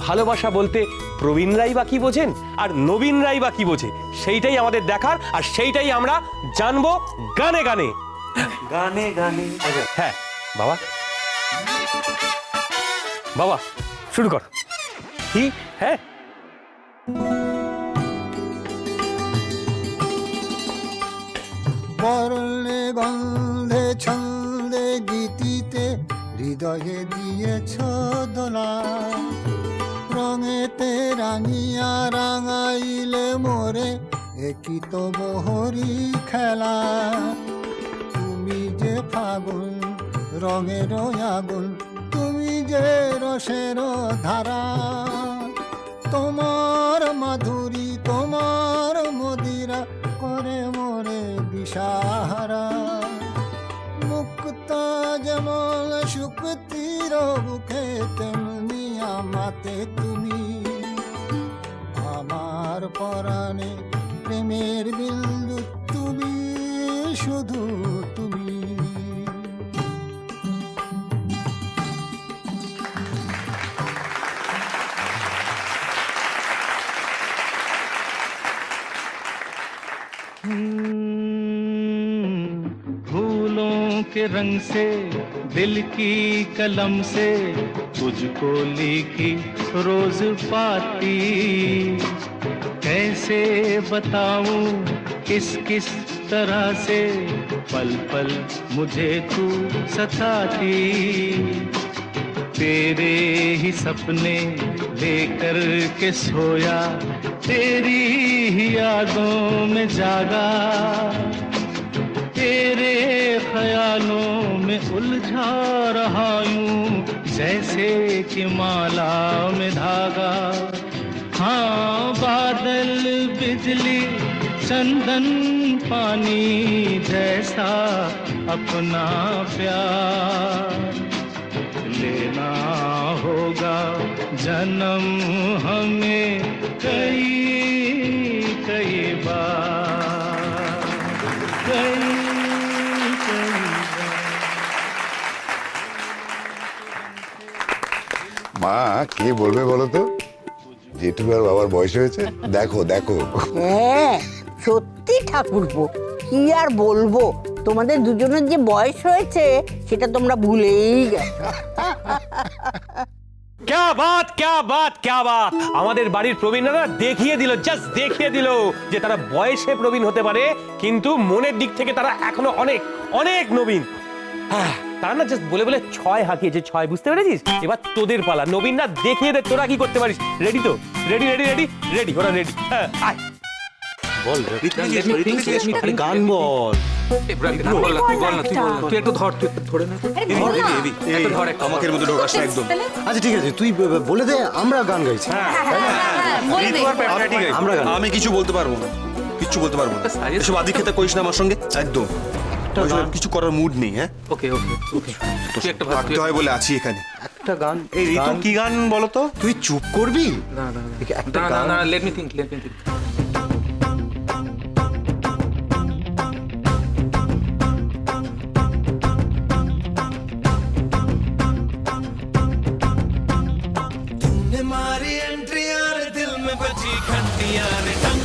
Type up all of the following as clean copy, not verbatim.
ভালোবাসা বলতে প্রবীণরাই বা কি বোঝেন আর নবীনরাই বা কি বোঝে, সেইটাই আমাদের দেখার, আর সেইটাই আমরা জানবো গানে গানে। গানে গানে। হ্যাঁ বাবা, বাবা শুরু কর। কি? হ্যাঁ, বর্ণে গন্ধে ছন্দে গীতিতে হৃদয়ে দিয়েছ দোলা, রঙেতে রাঙিয়া রাঙাইলে মোরে একই তো বহরি খেলা। তুমি যে ফাগুন রঙের আগুন, তুমি যে রসের ধারা, তোমার মাধুরী তোমার মদিরা করে মোরে দিশাহারা। মুক্ত যেমন শুক্তির বুকে তেমনি আমাতে তুমি, আমার পরাণে প্রেমের বিন্দু তুমি, শুধু তুমি। फूलों के रंग से दिल की कलम से तुझको लिखी रोज पाती, कैसे बताऊं किस किस तरह से पल पल मुझे तू सताती। तेरे ही सपने लेकर के सोया, तेरी ही यादों में जागा, तेरे ख्यालों में उलझा रहा यूं जैसे कि माला में धागा। हाँ बादल बिजली चंदन पानी जैसा अपना प्यार लेना होगा जन्म हमें कई कई बार, कई कई बार। মা কে বলবে বলো তো, জেঠুর আর বাবার বয়স হয়েছে? দেখো দেখো। হ্যাঁ সত্যি ঠাকুরপো, কি আর বলবো, তোমাদের দুজনের যে বয়স হয়েছে সেটা তোমরা ভুলেই গেছো। ক্যা বাত ক্যা বাত ক্যা বাত! আমাদের বাড়ির প্রবীণরা দেখিয়ে দিল, জাস্ট দেখিয়ে দিল যে তারা বয়সে প্রবীণ হতে পারে, কিন্তু মনের দিক থেকে তারা এখনো অনেক অনেক নবীন। তারা না জাস্ট বলে বলে ছয় হাঁকিয়েছে, ছয়, বুঝতে পেরেছিস? এবার তোদের পালা, নবীনরা দেখিয়ে দে তোরা কি করতে পারিস। রেডি তো? রেডি রেডি রেডি রেডি, ওরা রেডি। হ্যাঁ আয় বল গান বল। তুই একটু ধর, তুই ধরে নে। আমাকে মধ্যে ঢোকাস না একদম। আচ্ছা ঠিক আছে, তুই বলে দে, আমরা গান গাইছি। আমরা গান। আমি কিছু বলতে পারবো না, কিচ্ছু বলতে পারবো না। এসব আদি খেতে করিস না আমার সঙ্গে একদম। কিছু করার মুড নেই। হ্যাঁ ওকে ওকে ওকে, তুই একটা ভাগ থাকতে হয় বলে আছি এখানে। একটা গান। এই ঋতু কি গান বলো তো? তুই চুপ করবি? না না একটা না গান। না, লেট মি থিংক। मारी एंट्री यार दिल में बजी घंटियां रे टंग,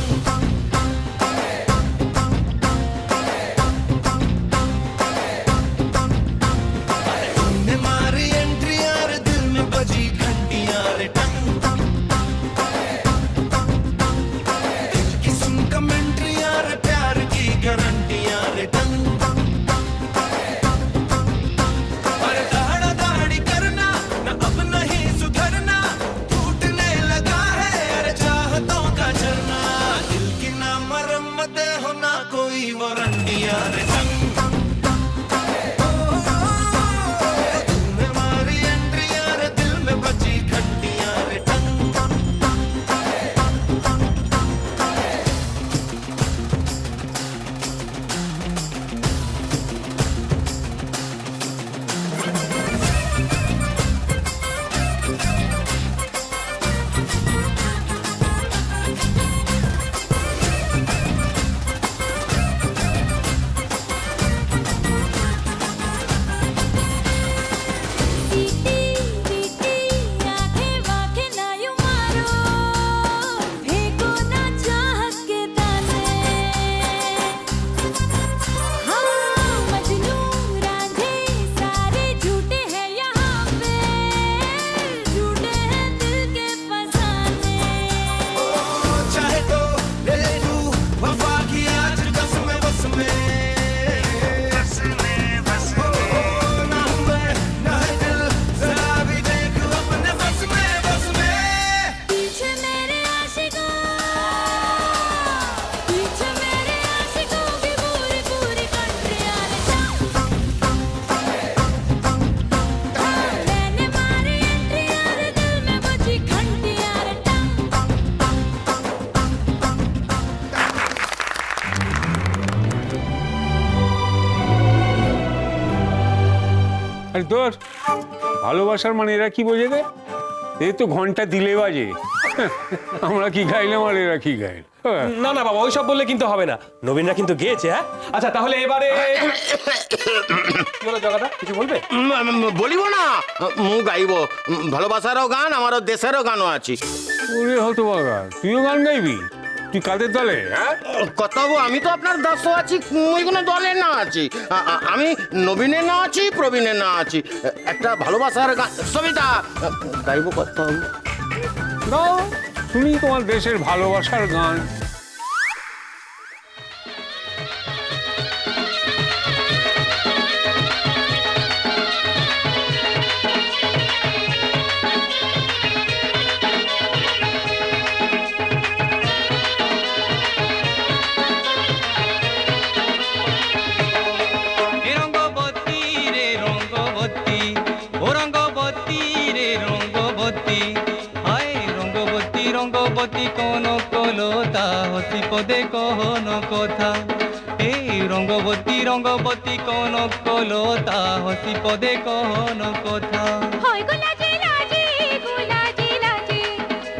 तुमने मारी एंट्री यार दिल में बजी घंटियां रे टंग, दिल की सुन कमेंट्री यार प्यार की गारंटियां रे टंग, अरे दाड़ा दाड़ी करना ना अब नहीं सुधरना, टूटने लगा है यार चाहतों का झरना। তোর ভালোবাসার মানে এরা কি বোঝে রে? এই তো ঘন্টা দিলে বাজে। আমরা কি খাইলাম আর এরা কি খাইল? না না বাবা, ওইসব বললে কিন্তু হবে না। নবীনরা কিন্তু গেয়েছে। হ্যাঁ, আচ্ছা তাহলে এবারে কি হলো জগাদা, কিছু বলবে? বলিব না, মু গাইব। ভালোবাসারও গান, আমারও দেশেরও গানও আছে। ওরে হতভাগা, তুইও গান গাইবি? তুই কাদের দলে? হ্যাঁ, কর্তাবু, আমি তো আপনার দাসও আছি, ওই কোনো দলে না আছি। আমি নবীনে না আছি, প্রবীণে না আছি। একটা ভালোবাসার গান সবিতা গাইব কর্তাবু। দাও শুনি তোমার দেশের ভালোবাসার গান। রঙ্গবতী রে রঙ্গবতী, ও রঙ্গবতী রে রঙ্গবতী, হায় রঙ্গবতী রঙ্গবতী কোন কলতা, হসি পদে কোন কথা। এই রঙ্গবতী রঙ্গবতী কোন কলতা, হসি পদে কোন কথা। হয় গোলাজি লাজি গোলাজি লাজি,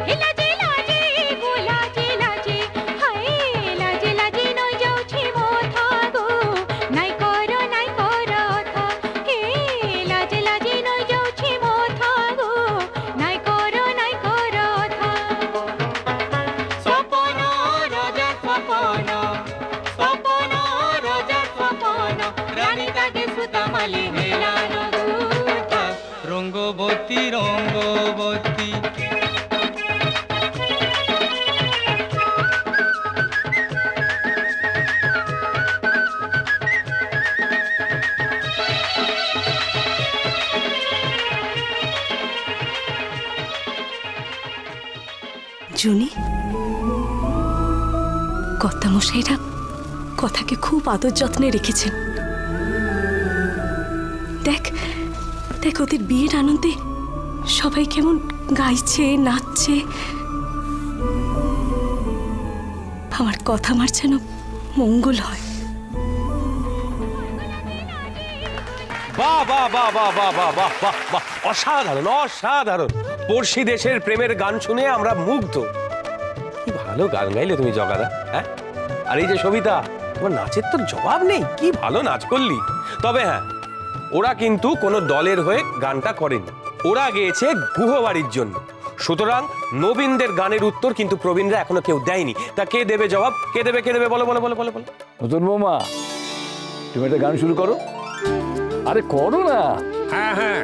হে লাজি লাজি গোলাজি লাজি, হায় লাজি লাজি নই যাଉଛି মোথা গো, নাই করো থা, হে লাজি লাজি নই যাଉଛି মোথা গো, নাই করো থা। স্বপন রাজা স্বপন, স্বপন রাজা স্বপন, রানী তাকে সুতামালি হেলানো গুথা। রঙ্গবতী রঙ্গবতী, জুনি, কর্তামশাইরা কথাকে খুব আদর যত্নে রেখেছেন। দেখ দেখ, ওদের বিয়ের আনন্দে সবাই কেমন গাইছে নাচছে। আমার কথা আমার যেন মঙ্গল হয়। বাহ বাহ বাহ বাহ বাহ বাহ বাহ বাহ বাহ, অসাধারণ অসাধারণ। পড়শি দেশের প্রেমের গান শুনে আমরা মুগ্ধ। কি ভালো গান গাইলে তুমি জগাদা। হ্যাঁ, আর এই যে সবিতা, তোমার নাচের তো জবাব নেই, কি ভালো নাচ করলি। তবে হ্যাঁ, ওরা কিন্তু কোনো দলের হয়ে গানটা করেনি, ওরা গেয়েছে গুহবাড়ির জন্য। সুতরাং নবীনদের গানের উত্তর কিন্তু প্রবীণরা এখনো কেউ দেয়নি। তা কে দেবে জবাব? কে দেবে বলো বলো বলো বলো বলো। নতুন বৌমা, তুমি একটা গান শুরু করো। আরে করো না। হ্যাঁ হ্যাঁ,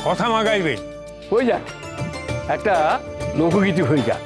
কথা মাগাইবে। হয়ে যাক, একটা লোকগীতি হয়ে যাক।